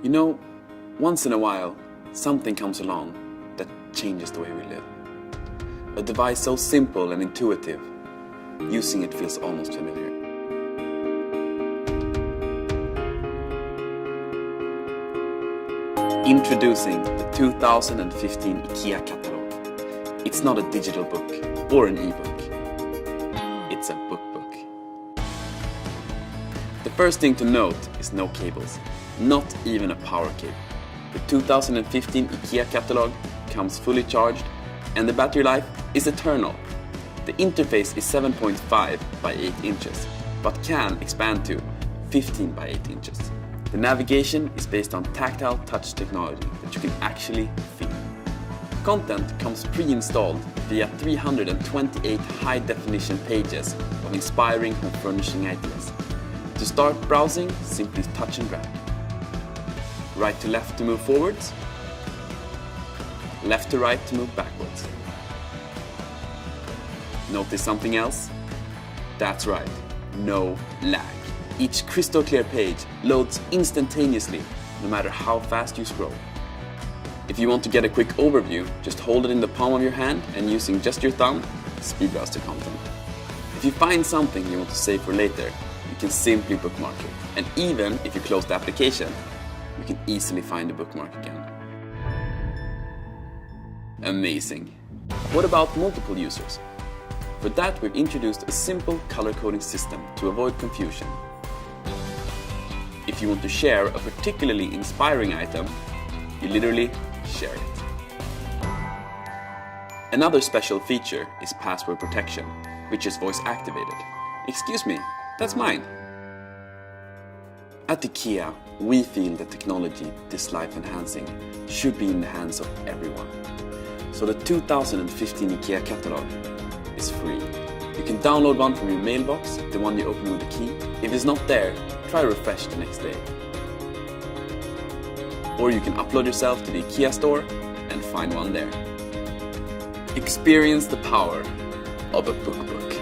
You know, once in a while, something comes along that changes the way we live. A device so simple and intuitive, using it feels almost familiar. Introducing the 2015 Ikea catalog. It's not a digital book or an ebook. It's a bookbook. The first thing to note is no cables, not even a power cable. The 2015 Ikea catalog comes fully charged and the battery life is eternal. The interface is 7.5 by 8 inches, but can expand to 15 by 8 inches. The navigation is based on tactile touch technology that you can actually feel. Content comes pre-installed via 328 high-definition pages of inspiring home furnishing ideas. To start browsing, simply touch and drag. Right to left to move forwards, left to right to move backwards. Notice something else? That's right, no lag. Each crystal clear page loads instantaneously, no matter how fast you scroll. If you want to get a quick overview, just hold it in the palm of your hand and using just your thumb, speed browse the content. If you find something you want to save for later, you can simply bookmark it. And even if you close the application, you can easily find the bookmark again. Amazing! What about multiple users? For that, we've introduced a simple color coding system to avoid confusion. If you want to share a particularly inspiring item, you literally share it. Another special feature is password protection, which is voice activated. Excuse me, that's mine. At Ikea, we feel that technology this life enhancing should be in the hands of everyone. So the 2015 Ikea catalog is free. You can download one from your mailbox, the one you open with a key. If it's not there, try refresh the next day. Or you can upload yourself to the Ikea store and find one there. Experience the power of a bookbook.